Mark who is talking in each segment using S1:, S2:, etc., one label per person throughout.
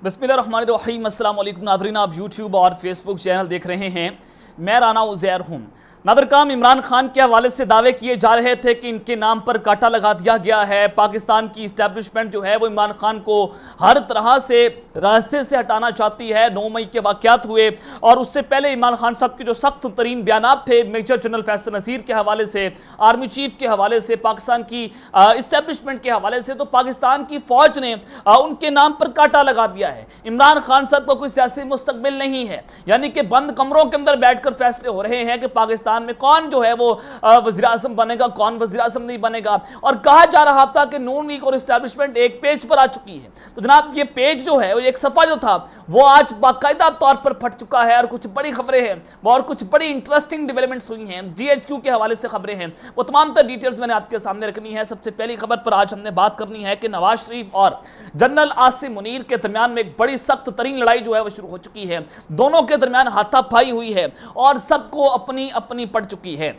S1: बिस्मिल्लाहिर्रहमानिर्रहीम। अस्सलाम वालेकुम नाज़रीन, आप यूट्यूब और फेसबुक चैनल देख रहे हैं। मैं राना उज़ैर हूँ। नादरकाम इमरान खान के हवाले से दावे किए जा रहे थे कि इनके नाम पर कांटा लगा दिया गया है। पाकिस्तान की इस्टेब्लिशमेंट जो है वो इमरान खान को हर तरह से रास्ते से हटाना चाहती है। 9 मई के वाक़यात हुए और उससे पहले इमरान खान साहब के जो सख्त तरीन बयानात थे मेजर जनरल फैसल नसीर के हवाले से, आर्मी चीफ के हवाले से, पाकिस्तान की इस्टेब्लिशमेंट के हवाले से, तो पाकिस्तान की फ़ौज ने उनके नाम पर कांटा लगा दिया है। इमरान खान साहब का कोई सियासी मुस्तकबिल नहीं है, यानी कि बंद कमरों के अंदर बैठकर फैसले हो रहे हैं कि पाकिस्तान में कौन जो है वो वज़ीर आज़म बनेगा, कौन वज़ीर आज़म नहीं बनेगा। और कहा जा रहा था कि नून लीग और इस्टेब्लिशमेंट एक पेज पर आ चुकी है। तो जनाब ये पेज जो है, एक सफ़ा जो था वो आज बाकायदा तौर पर फट चुका है और कुछ बड़ी खबरें हैं और कुछ बड़ी इंटरेस्टिंग डेवलपमेंट्स हुई हैं। GHQ के हवाले से खबरें हैं, वो तमाम तर डिटेल्स मैंने आपके सामने रखनी है। सबसे पहली खबर पर आज हमने बात करनी है कि नवाज शरीफ और जनरल आसिम मुनीर के दरमियान में एक बड़ी सख्त तरीन लड़ाई जो है वो शुरू हो चुकी है। दोनों के दरमियान हाथापाई हुई है और सबको अपनी अपनी पड़ चुकी है।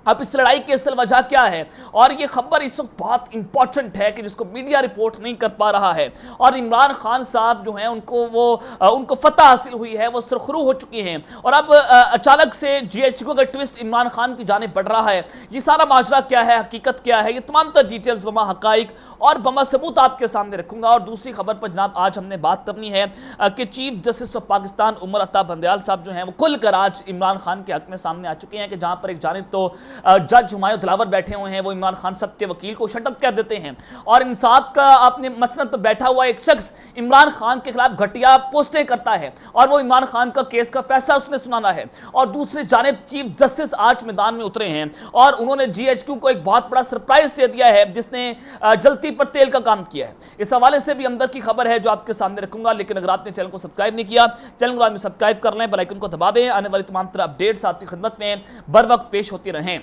S1: अब इस लड़ाई की असल वजह क्या है, और ये खबर इस वक्त बहुत इंपॉर्टेंट है कि जिसको मीडिया रिपोर्ट नहीं कर पा रहा है। और इमरान खान साहब जो हैं उनको फतह हासिल हुई है, वो सुरखरू हो चुकी हैं। और अब अचानक से GHQ का ट्विस्ट इमरान खान की जानिब बढ़ रहा है। ये सारा माजरा क्या है, हकीकत क्या है, ये तमाम तर डिटेल्स बमा हकाइक और बमा सबूत आपके सामने रखूंगा। और दूसरी खबर पर जनाब आज हमने बात करनी है कि chief justice of Pakistan Umar Ata Bandial साहब जो हैं वो खुलकर आज इमरान खान के हक में सामने आ चुके हैं कि जहां पर एक जानिब तो जज हुमायूं दिलावर बैठे हुए हैं, वो इमरान खान साहब के वकील को शटअप कर देते हैं और इंसाफ का आपने मसनद पर बैठा हुआ एक शख्स इमरान खान के खिलाफ घटिया पोस्टें करता है और वो इमरान खान का केस का फैसला उसने सुनाना है। और दूसरी जानिब चीफ जस्टिस आज मैदान में उतरे हैं और उन्होंने GHQ को एक बहुत बड़ा सरप्राइज दे दिया है जिसने जलती पर तेल का काम किया है। इस हवाले से भी अंदर की खबर है जो आपके सामने रखूंगा। लेकिन अगर आपने चैनल को सब्सक्राइब नहीं किया, चैनल को सब्सक्राइब कर लें, बेल आइकन को दबा दें। आने वाली तमाम तरह अपडेट्स आपकी खिदमत में बर वक्त पेश होती रहें।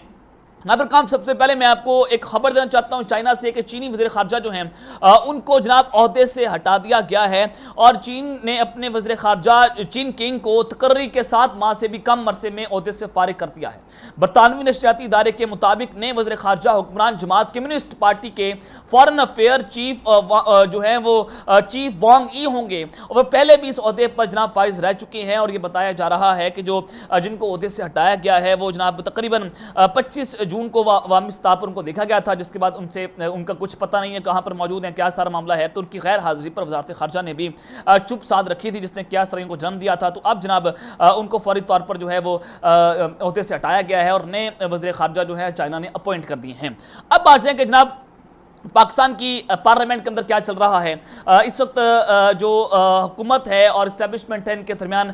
S1: नादरकाम सबसे पहले मैं आपको एक खबर देना चाहता हूं चाइना से कि चीनी वज़ीर ख़ारजा जो हैं उनको जनाब ओहदे से हटा दिया गया है और चीन ने अपने वज़ीर ख़ारजा चीन किंग को तकर्री के 7 माह से भी कम अरसे में ओहदे से फारिग कर दिया है। बरतानवी नशरियाती इदारे के मुताबिक नए वज़ीर ख़ारजा हुक्मरान जमात कम्युनिस्ट पार्टी के फॉरेन अफेयर चीफ जो है वो चीफ वांग ई होंगे। वह पहले भी इस ओहदे पर जनाब फाइज रह चुके हैं और ये बताया जा रहा है कि जो जिनको ओहदे से हटाया गया है वो जनाब तकरीबन 25 जून को वामिस्ता पर उनको देखा गया था, जिसके बाद उनका कुछ पता नहीं है कहां पर मौजूद है, क्या सारा मामला है। तो उनकी गैर हाजिरी पर वजारत खारजा ने भी चुप साध रखी थी जिसने क्या सर को जन्म दिया था। तो अब जनाब उनको फौरी तौर पर जो है वो ओहदे से हटाया गया है और नए वज़ीर खारजा जो है चाइना ने अपॉइंट कर दिए हैं। अब बात है कि जनाब पाकिस्तान की पार्लियामेंट के अंदर क्या चल रहा है। इस वक्त जो हुकूमत है और इस्टेब्लिशमेंट है इनके दरमियान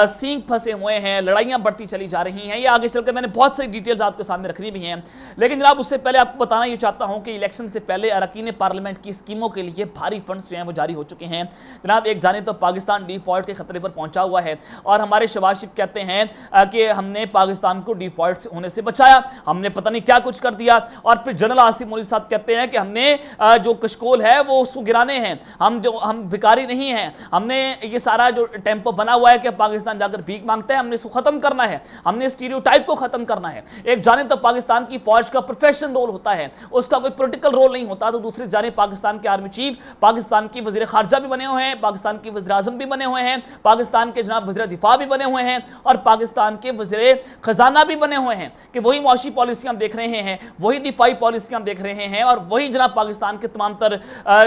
S1: सींग फंसे हुए हैं, लड़ाइयाँ बढ़ती चली जा रही हैं। ये आगे चलकर मैंने बहुत सारी डिटेल्स आपके सामने रखनी भी हैं, लेकिन जनाब उससे पहले आपको बताना ये चाहता हूँ कि इलेक्शन से पहले अरकान पार्लियामेंट की स्कीमों के लिए भारी फंड्स जो हैं वो जारी हो चुके हैं। जनाब एक जानिब तो पाकिस्तान डिफॉल्ट के खतरे पर पहुँचा हुआ है और हमारे शहबाज शरीफ कहते हैं कि हमने पाकिस्तान को डिफॉल्ट होने से बचाया, हमने पता नहीं क्या कुछ कर दिया। और फिर जनरल आसिम मुनीर साहब कहते हैं कि हमने जो कशकोल है वो उसको गिराने हैं, हम भिखारी नहीं हैं, हमने ये सारा जो टेम्पो बना हुआ है कि पाकिस्तान जाकर भीख मांगता है, हमने इसको खत्म करना है, हमने स्टीरियोटाइप को खत्म करना है। एक जानिब तो पाकिस्तान की फौज का प्रोफेशनल रोल होता है, उसका कोई पॉलिटिकल रोल नहीं होता, तो दूसरी जानिब पाकिस्तान के आर्मी चीफ, पाकिस्तान की वज़ीर ख़ारजा भी बने हुए हैं, पाकिस्तान की वज़ीर आज़म भी बने हुए हैं, पाकिस्तान के जनाब वज़ीर दिफा भी बने हुए हैं और पाकिस्तान के वज़ीर खजाना भी बने हुए हैं कि वही मुआशी पॉलिसियां देख रहे हैं, वही दिफाई पॉलिसियां देख रहे हैं और वही जनाब पाकिस्तान के तमाम तर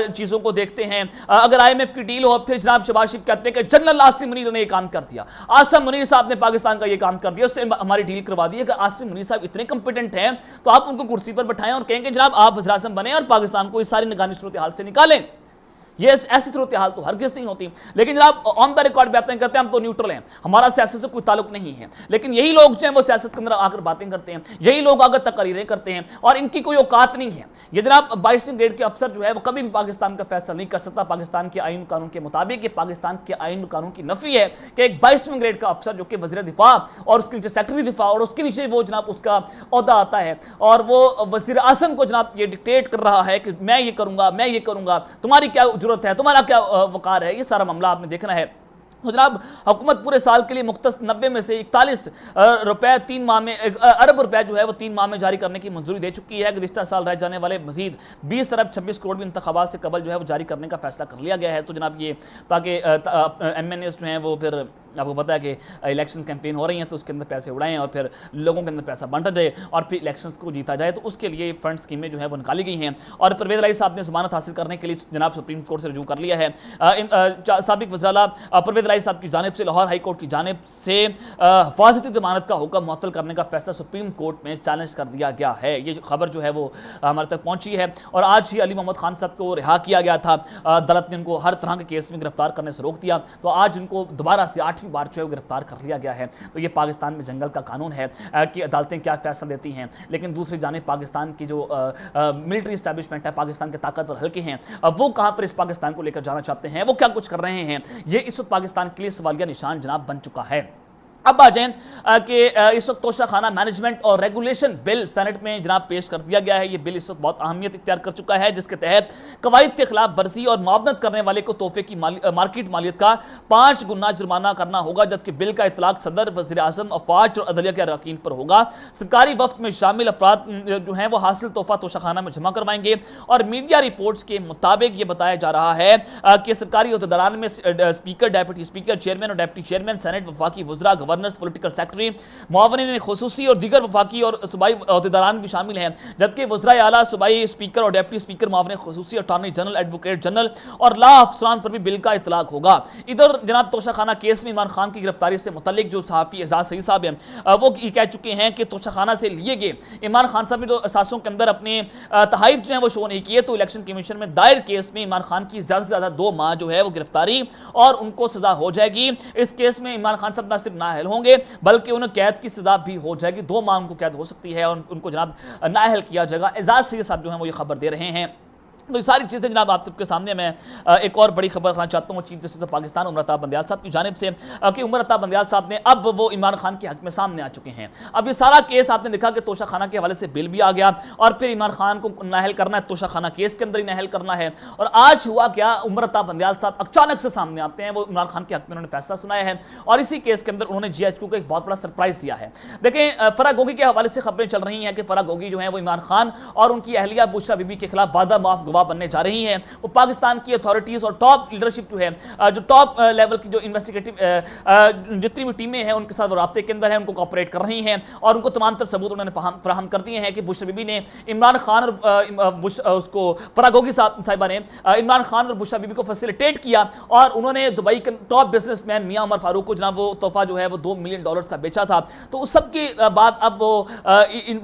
S1: चीजों को देखते हैं। अगर IMF की डील हो फिर जनाब शहबाज शरीफ कहते हैं कि जनरल आसिम मुनीर ने यह काम कर दिया, आसिम मुनीर साहब ने पाकिस्तान का यह काम कर दिया, उसने हमारी डील करवा दी है कि आसिम मुनीर साहब इतने कंपिटेंट हैं तो आप उनको कुर्सी पर बैठाएं और कहेंगे जनाब आप वज़ीर आज़म बने और पाकिस्तान को इस सारी निगरानी सूरत हाल से निकालें। ये ऐसी सूरत हाल तो हरगिज़ नहीं होती। लेकिन जनाब ऑन द रिकॉर्ड बातें करते हैं हम तो न्यूट्रल हैं, हमारा सियासत से कोई ताल्लुक नहीं है। लेकिन यही लोग जो हैं वो सियासत के अंदर आकर बातें करते हैं, यही लोग आकर तकरीरें करते हैं और इनकी कोई औकात नहीं है। ये जनाब 22वीं ग्रेड के अफसर जो है वो कभी भी पाकिस्तान का फैसला नहीं कर सकता। पाकिस्तान के आइन कानून के मुताबिक ये पाकिस्तान के आइन कानून की नफी है कि एक 22वीं ग्रेड का अफसर जो कि वज़ीर दिफा और उसके नीचे सेक्रेटरी दिफा और उसके नीचे वो जनाब उसका ओहदा आता है और वो वज़ीर आज़म को जनाब ये डिक्टेट कर रहा है कि मैं ये करूँगा, मैं ये करूँगा, तुम्हारी क्या जरूरत है, तुम्हारा क्या वकार है, ये सारा मामला आपने देखना है। तो जनाब हुकूमत पूरे साल के लिए मुख्तस 90 में से 41 रुपए 3 माह में अरब रुपए जो है वो 3 माह में जारी करने की मंजूरी दे चुकी है। गुज़िश्ता साल रह जाने वाले मजीद 20 अरब 26 करोड़ भी इंतखाबात से कबल जो है वो जारी करने का फैसला कर लिया गया है। तो जनाब ये ताकि MNAs जो हैं वो फिर आपको पता है कि इलेक्शन कैंपेन हो रही हैं तो उसके अंदर पैसे उड़ाएं और फिर लोगों के अंदर पैसा बांटा जाए और फिर इलेक्शंस को जीता जाए, तो उसके लिए फंड स्कीमें जो है वो निकाली गई हैं। और परवेज़ इलाही साहब ने ज़मानत हासिल करने के लिए जनाब सुप्रीम कोर्ट से रजू कर लिया है। साबिक वज़ीर परवेज़ इलाही साहब की जानिब से लाहौर हाई कोर्ट की जानिब से हिफाजती ज़मानत का हुक्म मुअत्तल करने का फैसला सुप्रीम कोर्ट में चैलेंज कर दिया गया है। ये खबर जो है वो हमारे तक पहुंची है और आज ही अली मोहम्मद खान साहब को रिहा किया गया था। अदालत ने उनको हर तरह के केस में गिरफ्तार करने से रोक दिया, तो आज उनको दोबारा से 8वीं बार जो है गिरफ्तार कर लिया गया है। तो ये पाकिस्तान में जंगल का कानून है कि अदालतें क्या फैसला देती हैं, लेकिन दूसरी जानिब पाकिस्तान की जो मिलिट्री एस्टैब्लिशमेंट है, पाकिस्तान के ताकतवर हल्के हैं, वो कहां पर इस पाकिस्तान को लेकर जाना चाहते हैं, वो क्या कुछ कर रहे हैं, ये इस वक्त पाकिस्तान के लिए सवालिया निशान जनाब बन चुका है। अब आ जाएं कि इस वक्त तोशाखाना मैनेजमेंट और रेगुलेशन बिल सेनेट में जनाब पेश कर दिया गया है। ये बिल इस वक्त बहुत अहमियत इख्तियार कर चुका है, जिसके तहत कवायद के खिलाफ वर्जी और मुआवनत करने वाले को तोहफे की मार्केट मालियत का 5 गुना जुर्माना करना होगा, जबकि बिल का इतलाक सदर, वज़ीर आज़म, अफवाज और अदलिया के अरकान पर होगा। सरकारी वफ्त में शामिल अफराद जो हैं वो हासिल तोहफा तोशाखाना में जमा करवाएंगे और मीडिया रिपोर्ट्स के मुताबिक ये बताया जा रहा है कि सरकारी अहदेदारान में स्पीकर, डेप्यूटी स्पीकर, चेयरमैन और डेप्टी चेयरमैन, सेनेट, वफाकी वज़रा, गवर्नर्स, पॉलिटिकल सेक्रेटरी, मुआवनीन खुसूसी और दीगर वफाकी और सूबाई अहदेदारान भी शामिल हैं, जबकि वज़राए आला, सूबाई स्पीकर और डेप्टी स्पीकर, मुआवनीन खुसूसी, अटॉर्नी जनरल, एडवोकेट जनरल और लॉ अफसरान पर भी बिल का इतलाक होगा। इधर जनाब तोशाखाना केस में इमरान खान की गिरफ्तारी से मुतल्लिक जो सहाफ़ी एजाज सईद साहब हैं वो कह चुके हैं कि तोशाखाना से लिए गए इमरान खान साहब ने जो असासों के अंदर अपने तहाइफ जो है वो शो नहीं किए, तो इलेक्शन कमीशन में दायर केस में इमरान खान की ज़्यादा से ज़्यादा 2 माह जो है वो गिरफ्तारी और उनको सजा हो जाएगी। इस केस में इमरान खान साहब न सिर्फ नाअहल होंगे बल्कि उन्हें कैद की सजा भी हो जाएगी, 2 माह उनको कैद हो सकती है और उनको जनाब नाअहल किया जाएगा। एजाज सईद साहब जो है वो ये खबर दे रहे हैं। तो ये सारी चीज़ें जनाब आप सबके सामने मैं एक और बड़ी खबर रखना चाहता हूँ chief justice of Pakistan Umar Ata Bandial साहब की जानिब से कि उमर अता बंदियाल साहब ने अब वो इमरान खान के हक में सामने आ चुके हैं। अब ये सारा केस आपने देखा कि तोशाखाना के हवाले से बिल भी आ गया और फिर इमरान खान को नाअहल करना है, तोशाखाना केस के अंदर ही नाअहल करना है। और आज हुआ क्या, उमर अता बंदियाल साहब अचानक से सामने आते हैं, वो इमरान खान के हक में उन्होंने फैसला सुनाया है और इसी केस के अंदर उन्होंने GHQ को एक बहुत बड़ा सरप्राइज दिया है। देखें, फराह गोगी के हवाले से खबरें चल रही हैं कि फराह गोगी जो है वो इमरान खान और उनकी अहलिया बुशरा बीबी के खिलाफ वादा माफ गवाह बनने जा रही है। वो पाकिस्तान की अथॉरिटीज और टॉप लीडरशिप जो है, जो टॉप लेवल की जो इन्वेस्टिगेटिव जितनी भी टीमें हैं उनके साथ वो राब्ते के अंदर है, उनको कॉपरेट कर रही हैं और उनको तमाम तर सबूत उन्होंने फराहम कर दिए हैं कि बुशरा बीबी ने इमरान खान और उसको फराह गोगी साहिबा ने इमरान खान और बुशरा बीबी को फैसिलिटेट किया और उन्होंने दुबई के टॉप बिजनेसमैन मियां उमर फारूक को जनाब वो तोहफा जो है वो $2 मिलियन का बेचा था। तो उस सब के बाद अब वो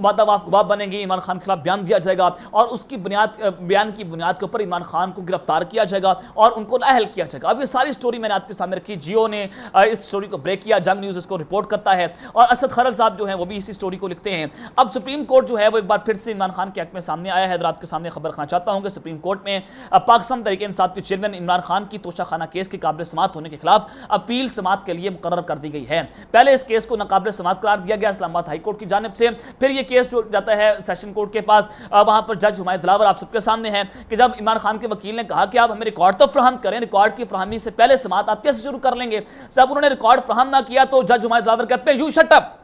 S1: वादा माफ गवाह बनेंगे, इमरान खान के खिलाफ बयान दिया जाएगा और उसकी बयान की बुनियाद के ऊपर इमरान खान को गिरफ्तार किया जाएगा और उनको नाअहल किया जाएगा। अब ये सारी स्टोरी मैंने आपके सामने रखी, जियो ने इस स्टोरी को ब्रेक किया, जंग न्यूज़ इसको रिपोर्ट करता है और असद खरल साहब जो हैं वो भी इसी स्टोरी को लिखते हैं। अब सुप्रीम कोर्ट जो है वो एक बार फिर से इमरान खान के हक में सामने आया है। आपके सामने खबर रखना चाहता हूं कि सुप्रीम कोर्ट में पाकिस्तान तहरीक इंसाफ के चेयरमैन इमरान खान की तोशाखाना केस के काबिल समाअत होने के खिलाफ अपील समाअत के लिए मुकर्रर कर दी गई है। पहले इस केस को नाकाबिल समाअत करार दिया गया इस्लामाबाद हाई कोर्ट की जानिब से, फिर यह केस जो जाता है सेशन कोर्ट के पास, वहां पर जज हुमायूं दिलावर आप सबके सामने है कि जब इमरान खान के वकील ने कहा कि आप हमें रिकॉर्ड तो फ्राहम करें, रिकॉर्ड की फ्राहमी से पहले समाअत आप कैसे शुरू कर लेंगे। जब उन्होंने रिकॉर्ड फ्राहम ना किया तो जज हुमायूं दिलावर कहते हैं you shut up.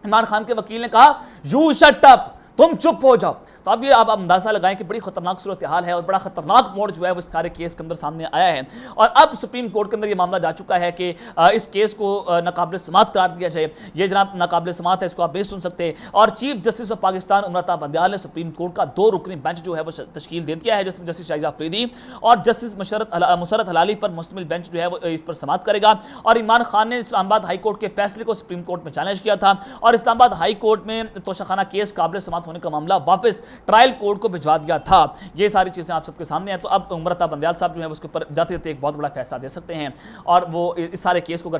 S1: Imran Khan के वकील ने कहा यू शट अप, तुम चुप हो जाओ। तो अब ये आप अंदाजा लगाएं कि बड़ी खतरनाक सूरत हाल है और बड़ा खतरनाक मोड़ जो है वो इस सारे केस के अंदर सामने आया है और अब सुप्रीम कोर्ट के अंदर ये मामला जा चुका है कि इस केस को नाकाबिल समाअत करार दिया जाए। ये जनाब नाकाबिल समाअत है, इसको आप नहीं सुन सकते। और chief justice of Pakistan Umar Ata Bandial ने सुप्रीम कोर्ट का 2 रुकनी बेंच जो है वो तश्कील दे दिया है, जिसमें जस्टिस शाहिद अफरीदी और जस्टिस मुशर्रत हलाली पर मुश्तमिल बेंच जो है वो इस पर समाअत करेगा। और इमरान खान ने इस्लामाबाद हाई कोर्ट के फैसले को सुप्रीम कोर्ट में चैलेंज किया था और इस्लामाबाद हाई कोर्ट में तोशाखाना केस काबिल समाअत होने का मामला वापस ट्रायल कोर्ट को भिजवा दिया था। ये सारी चीजें आप सबके सामने हैं। तो अब उमर अता बंदियाल साहब जो है उसके ऊपर जाते जाते एक बहुत बड़ा फैसला दे सकते हैं और वो इस सारे केस को अगर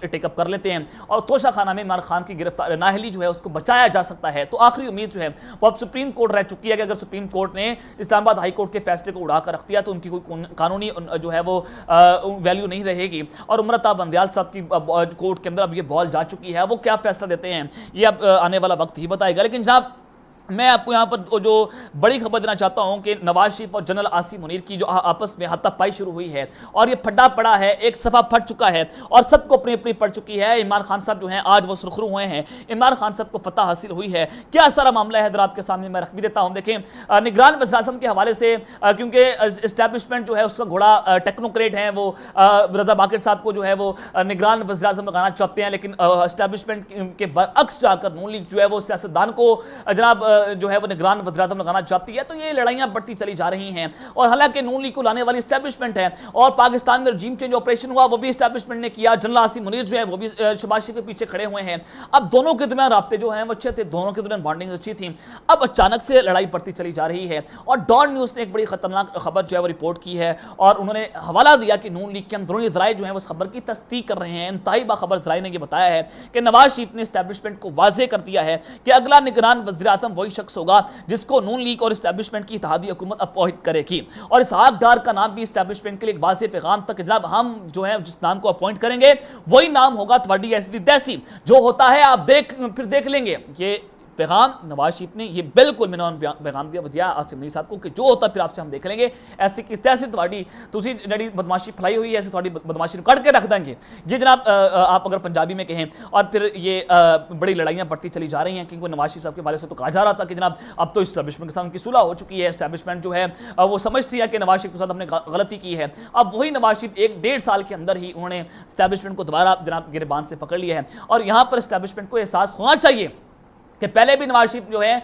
S1: टेकअप कर लेते हैं और तोशाखाना में इमरान खान की गिरफ्तार नाअहली जो है उसको बचाया जा सकता है। तो आखिरी उम्मीद जो है वो अब सुप्रीम कोर्ट रह चुकी है कि अगर सुप्रीम कोर्ट ने इस्लामाबाद हाई कोर्ट के फैसले को उड़ाकर रख दिया तो उनकी कोई कानूनी जो है वो वैल्यू नहीं रहेगी। और उमर अता बंदियाल साहब की कोर्ट के अंदर अब ये बॉल जा चुकी है, वो क्या फैसला देते हैं ये अब आने वाला वक्त ही बताएगा। लेकिन जनाब मैं आपको यहां पर जो बड़ी खबर देना चाहता हूं कि नवाज शरीफ और जनरल आसिम मुनीर की जो आपस में हाथापाई शुरू हुई है और ये फटा पड़ा है, एक सफा फट चुका है और सबको अपनी अपनी पड़ चुकी है। इमरान खान साहब जो हैं आज वो सुरखरू हुए हैं, इमरान खान साहब को फतह हासिल हुई है। क्या सारा मामला है हजरात के सामने मैं रख भी देता हूं। देखें, निगरान वज़ीर-ए-आज़म के हवाले से क्योंकि इस्टेब्लिशमेंट जो है उसका घोड़ा टेक्नोक्रेट है, वो रजा बाकिर साहब को जो है वो निगरान वज़ीर-ए-आज़म लगाना चाहते हैं, लेकिन इस्टेब्लिशमेंट के बरअक्स जाकर नून लीग जो है वो सियासतदान को जनाब जो है वो निगरान वज़ीर-ए-आज़म लगाना चाहती है। तो ये लड़ाइयां बढ़ती चली जा रही हैं और हालांकि नून लीग को लाने वाली इस्टेब्लिशमेंट है और पाकिस्तान में रजीम चेंज ऑपरेशन हुआ वो भी इस्टेब्लिशमेंट ने किया। जनरल आसिम मुनीर जो है वो भी शहबाज शरीफ के पीछे खड़े हुए हैं। अब दोनों के दरमियान राब्ते जो हैं वो अच्छे थे, दोनों के दरमियान बॉन्डिंग अच्छी थी। अब अचानक से लड़ाई बढ़ती चली जा रही है और डॉन न्यूज़ ने एक बड़ी खतरनाक खबर जो है वो रिपोर्ट की है और उन्होंने हवाला दिया कि नून लीग के अंदरूनी ज़राए जो है उस खबर की तस्दीक कर रहे हैं। इंतहाई बाखबर ज़राए ने यह बताया है कि नवाज शरीफ ने इस्टेब्लिशमेंट को वाज़ेह कर दिया है कि अगला निगरान वज़ीर-ए-आज़म वही शख्स होगा जिसको नून लीग और इस्टेब्लिशमेंट की इत्तेहादी हुकूमत अपॉइंट करेगी। और इसहाक डार का नाम भी इस्टेब्लिशमेंट के लिए एक वाज़ेह पैगाम तक, जनाब हम जो है जिस नाम को अपॉइंट करेंगे वही नाम होगा त्वाडी ऐसी दैसी, जो होता है आप फिर देख लेंगे। ये पैगाम नवाज शरीफ ने ये बिल्कुल मैंने पैगाम दिया आसिम मुनीर साहब को कि जो होता फिर आपसे हम देख लेंगे। ऐसी कि तैसी थोड़ी तुसी जड़ी बदमाशी फैलाई हुई है, ऐसी थोड़ी बदमाशी कट के रख देंगे ये जनाब। आप अगर पंजाबी में कहें और फिर ये बड़ी लड़ाइयाँ बढ़ती चली जा रही हैं क्योंकि नवाज शरीफ साहब के बारे से तो कहा जा रहा था कि जनाब अब तो इस्टेब्लिशमेंट के साथ उनकी सुलह हो चुकी है। इस्टेब्लिशमेंट जो है वो समझती है कि नवाज शरीफ के साथ हमने गलती की है। अब वही नवाज शरीफ 1-1.5 साल के अंदर ही उन्होंने इस्टेब्लिशमेंट को दोबारा जनाब गिरबान से पकड़ लिया है और यहाँ पर इस्टेब्लिशमेंट को एहसास होना चाहिए कि पहले भी नवाज शरीफ जो है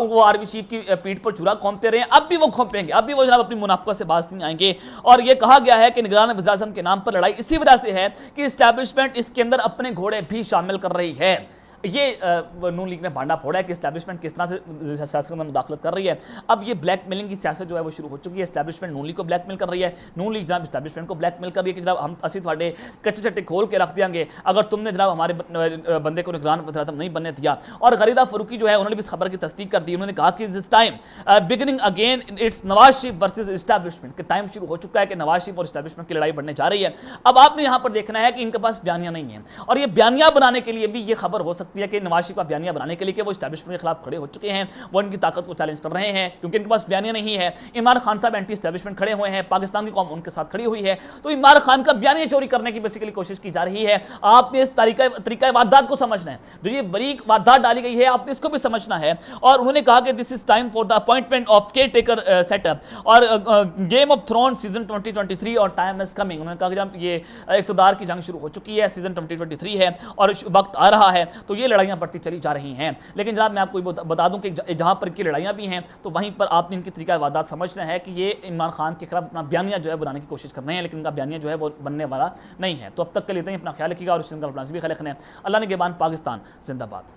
S1: वो आर्मी चीफ की पीठ पर चूरा घोंपते रहे, अब भी वो घोंपेंगे, अब भी वो जनाब अपनी मुनाफा से बाज नहीं आएंगे। और ये कहा गया है कि निगरान वज़ीर-ए-आज़म के नाम पर लड़ाई इसी वजह से है कि इस्टेब्लिशमेंट इसके अंदर अपने घोड़े भी शामिल कर रही है। ये नून लीग ने भांडा फोड़ा है कि इस्टेब्लिशमेंट किस तरह से सियासत में मुदाखलत कर रही है। अब ये ब्लैकमेलिंग की सियासत जो है वो शुरू हो चुकी है। इस्टेब्लिशमेंट नून लीग को ब्लैकमेल कर रही है, नून लीग जनाब इस्टेब्लिशमेंट को ब्लैकमेल कर रही है कि जनाब हम असी थोड़े कच्चे चट्टे खोल के रख देंगे अगर तुमने जनाब हमारे बंदे को निगरान वज़ीर-ए-आज़म नहीं बनने दिया। और गरीदा फरूकी जो है उन्होंने भी इस खबर की तस्दीक कर दी। उन्होंने कहा कि this time beginning again it's Nawaz Sharif versus establishment, के टाइम शुरू हो चुका है कि नवाज शरीफ और इस्टेब्लिशमेंट की लड़ाई बढ़ने जा रही है। अब आपने यहाँ पर देखना है कि इनके पास बयानियां नहीं है और ये बयानियां बनाने के लिए भी ये खबर हो सकती है कि नवाज शरीफ का बयानिया बनाने के लिए कि वो इस्टेब्लिशमेंट के खिलाफ खड़े हो चुके हैं, वो इनकी ताकत को चैलेंज कर रहे हैं क्योंकि इनके पास बयानिया नहीं है। इमरान खान साहब एंटी इस्टेब्लिशमेंट खड़े हुए हैं, पाकिस्तान की कौम उनके साथ खड़ी हुई है, तो इमरान खान का बयानिया चोरी करने की बेसिकली कोशिश की जा रही है। आपने इस तरीका वारदात को समझना है, जो ये बरीक वारदात डाली गई है आपने इसको भी समझना है। और उन्होंने कहा कि this is time for the appointment of care taker setup और गेम ऑफ थ्रोन सीजन 2023 और टाइम इज कमिंग। उन्होंने कहा कि जब ये इक़्तिदार की जंग शुरू हो चुकी है, सीजन 2023 है और वक्त आ रहा है, तो ये लड़ाइयां बढ़ती चली जा रही हैं। लेकिन जनाब मैं आपको बता दूं कि जहां पर इनकी लड़ाइयां भी हैं तो वहीं पर आपने इनकी तरीका वारदात समझना है कि ये इमरान खान के खिलाफ अपना बयानिया जो है बनाने की कोशिश कर रहे हैं, लेकिन इनका बयानिया जो है वो बनने वाला नहीं है। तो अब तक के लिए अपना ख्याल रखिएगा और इस चैनल का भी ख्याल रखना है। अल्लाह ने निगहबान, पाकिस्तान जिंदाबाद।